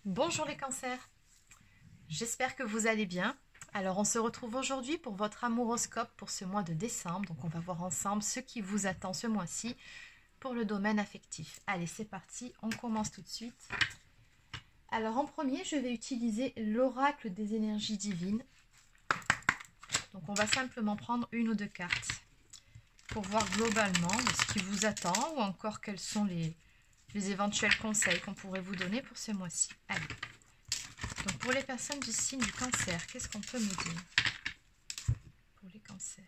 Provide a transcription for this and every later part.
Bonjour les cancers, j'espère que vous allez bien. Alors on se retrouve aujourd'hui pour votre amouroscope pour ce mois de décembre. Donc on va voir ensemble ce qui vous attend ce mois-ci pour le domaine affectif. Allez, c'est parti, on commence tout de suite. Alors en premier, je vais utiliser l'oracle des énergies divines. Donc on va simplement prendre une ou deux cartes pour voir globalement ce qui vous attend ou encore quels sont les éventuels conseils qu'on pourrait vous donner pour ce mois-ci. Allez. Donc pour les personnes du signe du cancer, qu'est-ce qu'on peut me dire pour les cancers?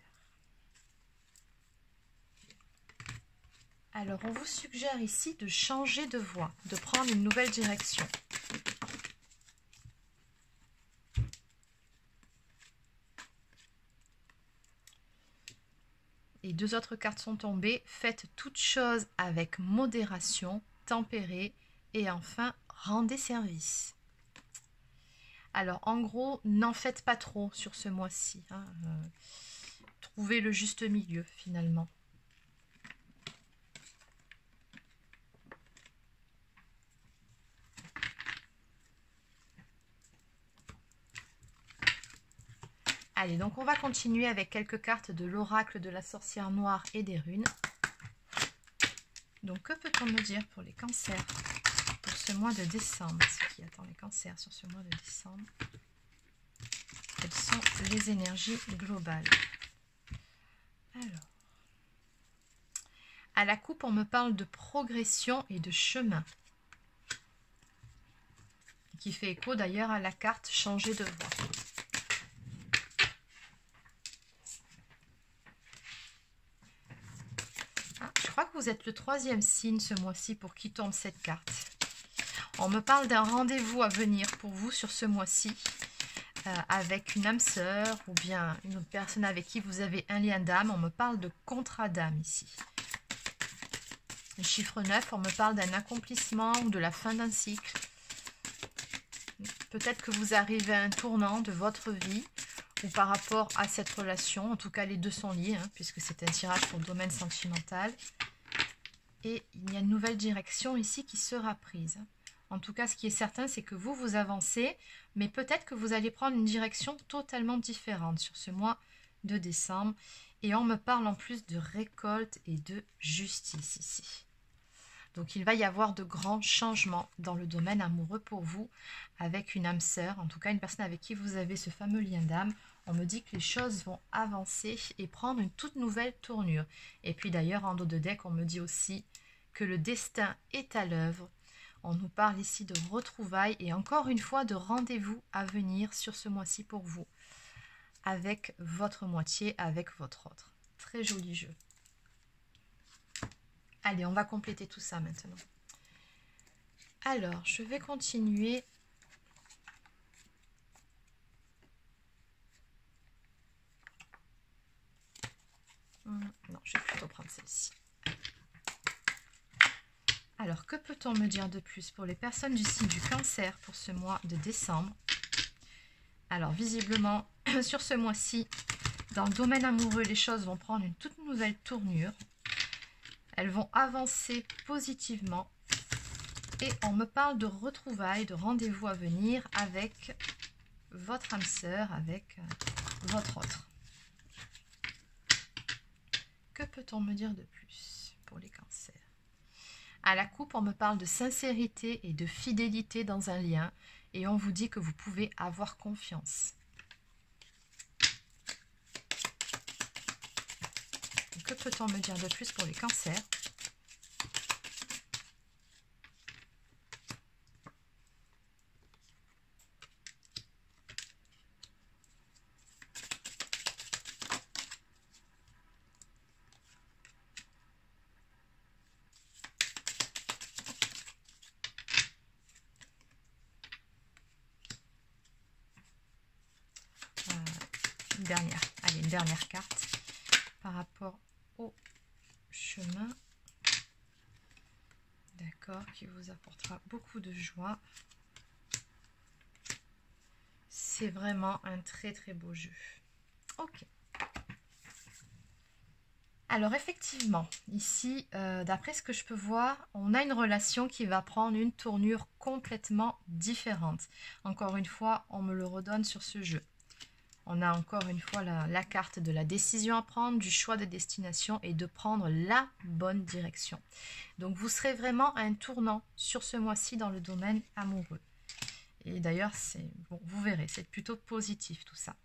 Alors on vous suggère ici de changer de voie, de prendre une nouvelle direction. Et deux autres cartes sont tombées. Faites toutes choses avec modération, tempérez et enfin rendez service. Alors, en gros, n'en faites pas trop sur ce mois-ci. Hein. Trouvez le juste milieu, finalement. Allez, donc on va continuer avec quelques cartes de l'oracle de la sorcière noire et des runes. Donc, que peut-on me dire pour les cancers pour ce mois de décembre? Ce qui attend les cancers sur ce mois de décembre. Quelles sont les énergies globales? Alors, à la coupe, on me parle de progression et de chemin. Qui fait écho d'ailleurs à la carte changer de voie. Je crois que vous êtes le troisième signe ce mois-ci pour qui tombe cette carte. On me parle d'un rendez-vous à venir pour vous sur ce mois-ci. Avec une âme sœur ou bien une autre personne avec qui vous avez un lien d'âme. On me parle de contrat d'âme ici. Le chiffre 9, on me parle d'un accomplissement ou de la fin d'un cycle. Peut-être que vous arrivez à un tournant de votre vie ou par rapport à cette relation. En tout cas, les deux sont liés, hein, puisque c'est un tirage pour le domaine sentimental. Et il y a une nouvelle direction ici qui sera prise. En tout cas, ce qui est certain, c'est que vous avancez, mais peut-être que vous allez prendre une direction totalement différente sur ce mois de décembre. Et on me parle en plus de récolte et de justice ici. Donc, il va y avoir de grands changements dans le domaine amoureux pour vous, avec une âme sœur, en tout cas une personne avec qui vous avez ce fameux lien d'âme. On me dit que les choses vont avancer et prendre une toute nouvelle tournure. Et puis d'ailleurs, en dos de deck, on me dit aussi que le destin est à l'œuvre. On nous parle ici de retrouvailles et encore une fois de rendez-vous à venir sur ce mois-ci pour vous. Avec votre moitié, avec votre autre. Très joli jeu. Allez, on va compléter tout ça maintenant. Alors, je vais continuer. Non, je vais plutôt prendre celle-ci. Alors, que peut-on me dire de plus pour les personnes du signe du cancer pour ce mois de décembre? Alors, visiblement, sur ce mois-ci, dans le domaine amoureux, les choses vont prendre une toute nouvelle tournure. Elles vont avancer positivement. Et on me parle de retrouvailles, de rendez-vous à venir avec votre âme sœur, avec votre autre. Que peut-on me dire de plus pour les cancers? À la coupe, on me parle de sincérité et de fidélité dans un lien. Et on vous dit que vous pouvez avoir confiance. Que peut-on me dire de plus pour les cancers? Une dernière carte par rapport au chemin, d'accord, qui vous apportera beaucoup de joie. C'est vraiment un très très beau jeu. Ok. Alors effectivement, ici, d'après ce que je peux voir, on a une relation qui va prendre une tournure complètement différente. Encore une fois, on me le redonne sur ce jeu. On a encore une fois la carte de la décision à prendre, du choix de destination et de prendre la bonne direction. Donc vous serez vraiment à un tournant sur ce mois-ci dans le domaine amoureux. Et d'ailleurs, bon, vous verrez, c'est plutôt positif tout ça.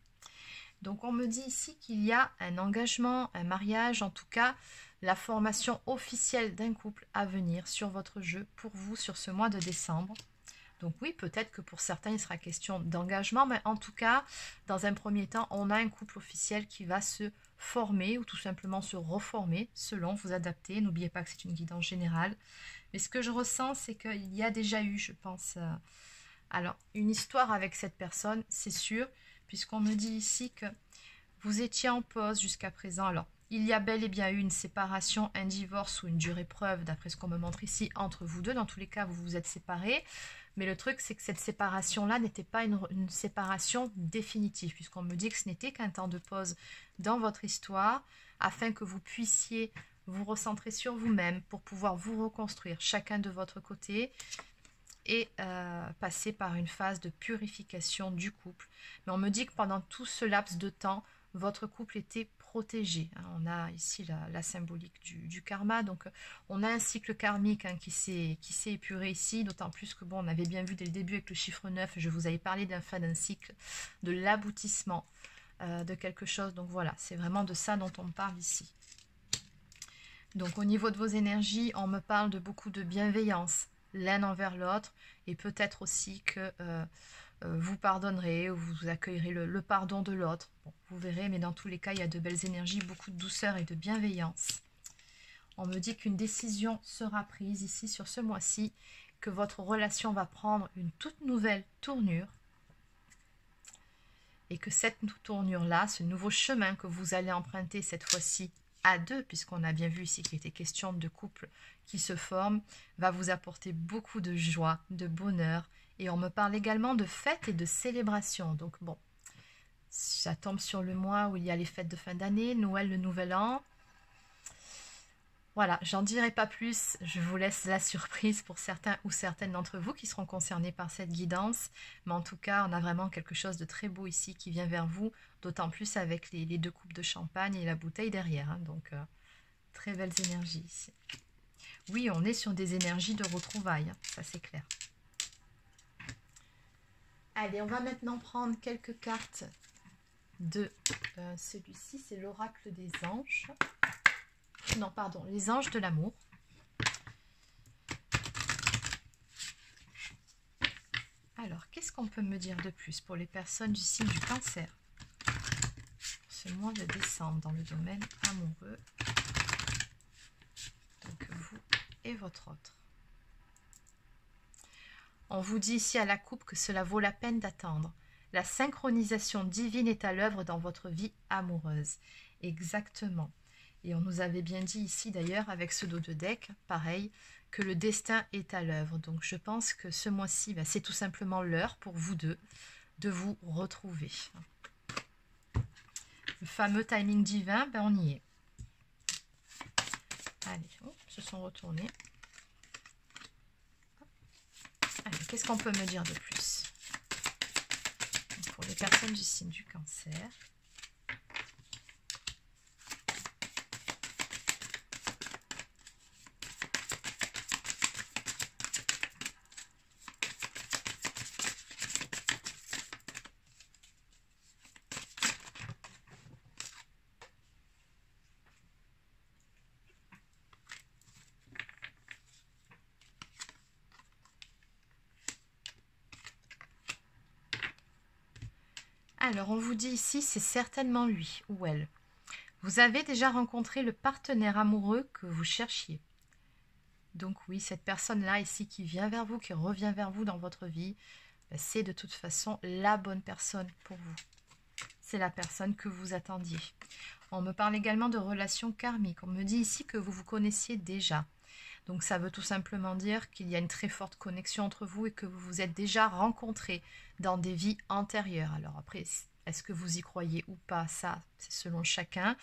Donc on me dit ici qu'il y a un engagement, un mariage, en tout cas la formation officielle d'un couple à venir sur votre jeu pour vous sur ce mois de décembre. Donc oui, peut-être que pour certains, il sera question d'engagement, mais en tout cas, dans un premier temps, on a un couple officiel qui va se former ou tout simplement se reformer selon, vous adapter. N'oubliez pas que c'est une guidance générale. Mais ce que je ressens, c'est qu'il y a déjà eu, je pense, alors une histoire avec cette personne, c'est sûr, puisqu'on me dit ici que vous étiez en pause jusqu'à présent. Alors, il y a bel et bien eu une séparation, un divorce ou une dure épreuve, d'après ce qu'on me montre ici, entre vous deux. Dans tous les cas, vous vous êtes séparés. Mais le truc, c'est que cette séparation-là n'était pas une séparation définitive, puisqu'on me dit que ce n'était qu'un temps de pause dans votre histoire, afin que vous puissiez vous recentrer sur vous-même pour pouvoir vous reconstruire chacun de votre côté et passer par une phase de purification du couple. Mais on me dit que pendant tout ce laps de temps, votre couple était protégé. On a ici la symbolique du karma, donc on a un cycle karmique qui s'est épuré ici, d'autant plus que bon, on avait bien vu dès le début avec le chiffre 9, je vous avais parlé d'un cycle, de l'aboutissement de quelque chose, donc voilà, c'est vraiment de ça dont on me parle ici. Donc au niveau de vos énergies, on me parle de beaucoup de bienveillance l'un envers l'autre, et peut-être aussi que vous pardonnerez ou vous accueillerez le pardon de l'autre. Bon, vous verrez, mais dans tous les cas, il y a de belles énergies, beaucoup de douceur et de bienveillance. On me dit qu'une décision sera prise ici sur ce mois-ci, que votre relation va prendre une toute nouvelle tournure, et que cette tournure-là, ce nouveau chemin que vous allez emprunter cette fois-ci à deux, puisqu'on a bien vu ici qu'il était question de couple qui se forment, va vous apporter beaucoup de joie, de bonheur. Et on me parle également de fêtes et de célébrations. Donc bon, ça tombe sur le mois où il y a les fêtes de fin d'année, Noël, le Nouvel An. Voilà, j'en dirai pas plus, je vous laisse la surprise pour certains ou certaines d'entre vous qui seront concernés par cette guidance. Mais en tout cas, on a vraiment quelque chose de très beau ici qui vient vers vous, d'autant plus avec les deux coupes de champagne et la bouteille derrière. Donc, très belles énergies ici. Oui, on est sur des énergies de retrouvailles, ça c'est clair. Allez, on va maintenant prendre quelques cartes de celui-ci, c'est l'oracle des anges. Non, pardon, les anges de l'amour. Alors, qu'est-ce qu'on peut me dire de plus pour les personnes du signe du Cancer pour ce mois de décembre dans le domaine amoureux? Donc, vous et votre autre. On vous dit ici à la coupe que cela vaut la peine d'attendre. La synchronisation divine est à l'œuvre dans votre vie amoureuse. Exactement. Et on nous avait bien dit ici d'ailleurs avec ce dos de deck, pareil, que le destin est à l'œuvre. Donc je pense que ce mois-ci, c'est tout simplement l'heure pour vous deux de vous retrouver. Le fameux timing divin, on y est. Allez, ils se sont retournés. Allez, qu'est-ce qu'on peut me dire de plus? Pour les personnes du signe du Cancer. Alors, on vous dit ici, c'est certainement lui ou elle. Vous avez déjà rencontré le partenaire amoureux que vous cherchiez. Donc oui, cette personne-là ici qui vient vers vous, qui revient vers vous dans votre vie, c'est de toute façon la bonne personne pour vous. C'est la personne que vous attendiez. On me parle également de relations karmiques. On me dit ici que vous vous connaissiez déjà. Donc ça veut tout simplement dire qu'il y a une très forte connexion entre vous et que vous vous êtes déjà rencontrés dans des vies antérieures. Alors après, est-ce que vous y croyez ou pas? Ça, c'est selon chacun.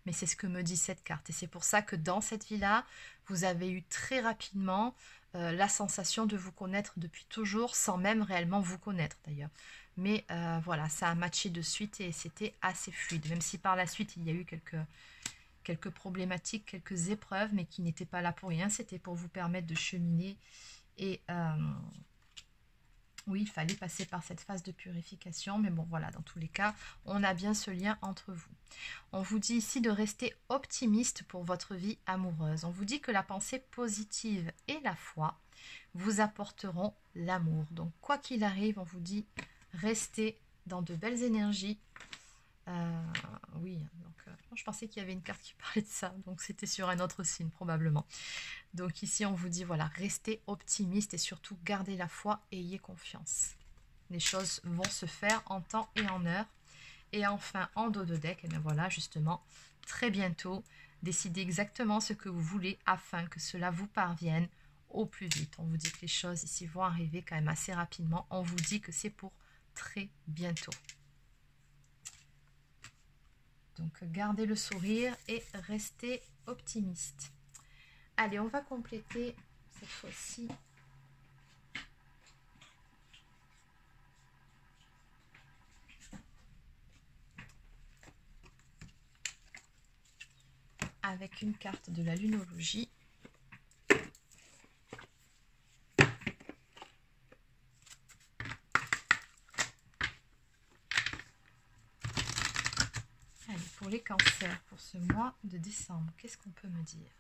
mais c'est ce que me dit cette carte. Et c'est pour ça que dans cette vie-là, vous avez eu très rapidement la sensation de vous connaître depuis toujours, sans même réellement vous connaître d'ailleurs. Mais voilà, ça a matché de suite et c'était assez fluide. Même si par la suite, il y a eu quelques problématiques, quelques épreuves, mais qui n'étaient pas là pour rien. C'était pour vous permettre de cheminer. Et oui, il fallait passer par cette phase de purification. Mais bon, voilà, dans tous les cas, on a bien ce lien entre vous. On vous dit ici de rester optimiste pour votre vie amoureuse. On vous dit que la pensée positive et la foi vous apporteront l'amour. Donc, quoi qu'il arrive, on vous dit restez dans de belles énergies. Oui, donc je pensais qu'il y avait une carte qui parlait de ça, donc c'était sur un autre signe probablement. Donc ici on vous dit voilà, restez optimiste et surtout gardez la foi, ayez confiance. Les choses vont se faire en temps et en heure. Et enfin en dos de deck, et bien voilà justement, très bientôt, décidez exactement ce que vous voulez afin que cela vous parvienne au plus vite. On vous dit que les choses ici vont arriver quand même assez rapidement. On vous dit que c'est pour très bientôt. Donc, gardez le sourire et restez optimiste. Allez, on va compléter cette fois-ci. Avec une carte de la lunologie. Pour les cancers, pour ce mois de décembre, qu'est-ce qu'on peut me dire?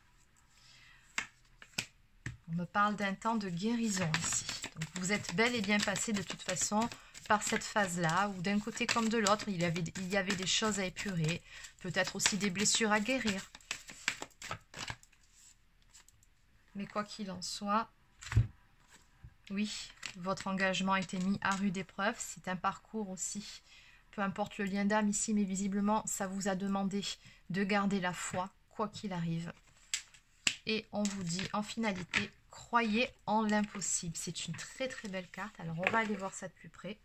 On me parle d'un temps de guérison ici. Donc vous êtes bel et bien passé de toute façon par cette phase-là, où d'un côté comme de l'autre, il y avait des choses à épurer, peut-être aussi des blessures à guérir. Mais quoi qu'il en soit, oui, votre engagement a été mis à rude épreuve. C'est un parcours aussi. Peu importe le lien d'âme ici, mais visiblement, ça vous a demandé de garder la foi, quoi qu'il arrive. Et on vous dit, en finalité, croyez en l'impossible. C'est une très très belle carte. Alors, on va aller voir ça de plus près.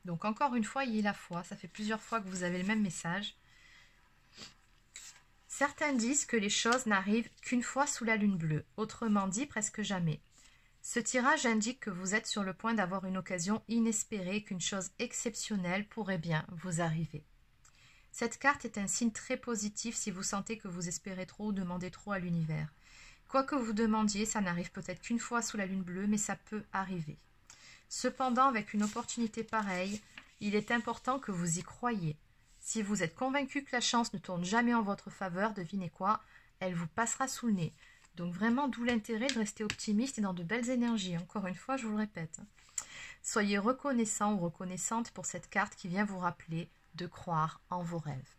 Donc, encore une fois, ayez la foi. Ça fait plusieurs fois que vous avez le même message. Certains disent que les choses n'arrivent qu'une fois sous la lune bleue. Autrement dit, presque jamais. Ce tirage indique que vous êtes sur le point d'avoir une occasion inespérée et qu'une chose exceptionnelle pourrait bien vous arriver. Cette carte est un signe très positif si vous sentez que vous espérez trop ou demandez trop à l'univers. Quoi que vous demandiez, ça n'arrive peut-être qu'une fois sous la lune bleue, mais ça peut arriver. Cependant, avec une opportunité pareille, il est important que vous y croyiez. Si vous êtes convaincu que la chance ne tourne jamais en votre faveur, devinez quoi, elle vous passera sous le nez. Donc vraiment, d'où l'intérêt de rester optimiste et dans de belles énergies. Encore une fois, je vous le répète. Soyez reconnaissant ou reconnaissante pour cette carte qui vient vous rappeler de croire en vos rêves.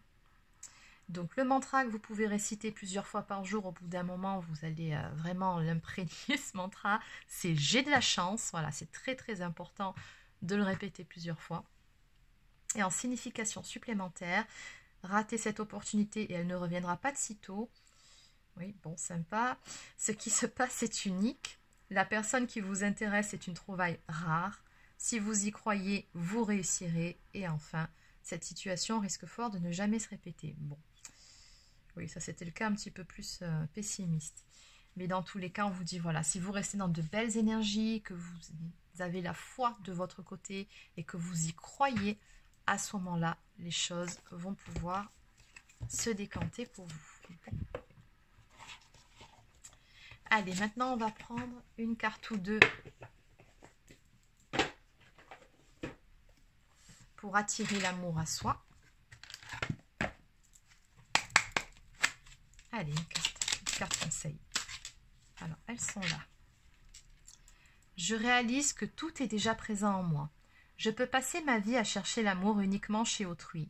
Donc le mantra que vous pouvez réciter plusieurs fois par jour, au bout d'un moment, vous allez vraiment l'imprégner, ce mantra, c'est « j'ai de la chance ». Voilà, c'est très très important de le répéter plusieurs fois. Et en signification supplémentaire, ratez cette opportunité et elle ne reviendra pas de sitôt. Oui, bon, sympa. Ce qui se passe est unique. La personne qui vous intéresse est une trouvaille rare. Si vous y croyez, vous réussirez. Et enfin, cette situation risque fort de ne jamais se répéter. Bon, oui, ça c'était le cas un petit peu plus pessimiste. Mais dans tous les cas, on vous dit, voilà, si vous restez dans de belles énergies, que vous avez la foi de votre côté et que vous y croyez, à ce moment-là, les choses vont pouvoir se décanter pour vous. Allez, maintenant on va prendre une carte ou deux pour attirer l'amour à soi. Allez, une carte conseil. Alors, elles sont là. Je réalise que tout est déjà présent en moi. Je peux passer ma vie à chercher l'amour uniquement chez autrui.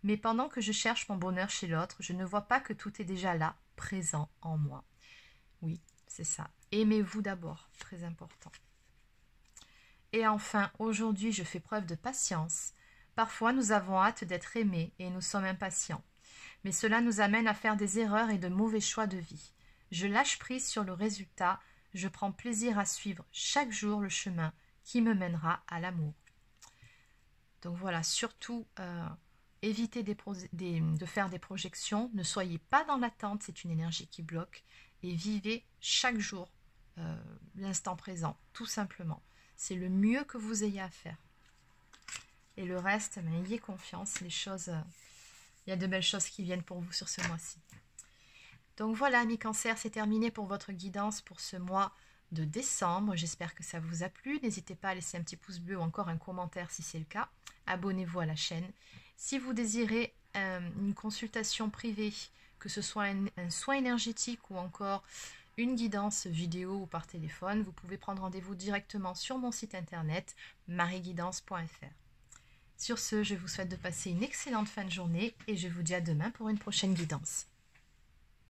Mais pendant que je cherche mon bonheur chez l'autre, je ne vois pas que tout est déjà là, présent en moi. Oui, c'est ça. Aimez-vous d'abord, très important. Et enfin, aujourd'hui, je fais preuve de patience. Parfois, nous avons hâte d'être aimés et nous sommes impatients. Mais cela nous amène à faire des erreurs et de mauvais choix de vie. Je lâche prise sur le résultat. Je prends plaisir à suivre chaque jour le chemin qui me mènera à l'amour. Donc voilà, surtout, évitez de faire des projections, ne soyez pas dans l'attente, c'est une énergie qui bloque, et vivez chaque jour l'instant présent, tout simplement. C'est le mieux que vous ayez à faire. Et le reste, ayez confiance, les choses, il y a de belles choses qui viennent pour vous sur ce mois-ci. Donc voilà, amis Cancer, c'est terminé pour votre guidance pour ce mois de décembre. J'espère que ça vous a plu. N'hésitez pas à laisser un petit pouce bleu ou encore un commentaire si c'est le cas. Abonnez-vous à la chaîne. Si vous désirez une consultation privée, que ce soit un soin énergétique ou encore une guidance vidéo ou par téléphone, vous pouvez prendre rendez-vous directement sur mon site internet marieguidance.fr. Sur ce, je vous souhaite de passer une excellente fin de journée et je vous dis à demain pour une prochaine guidance.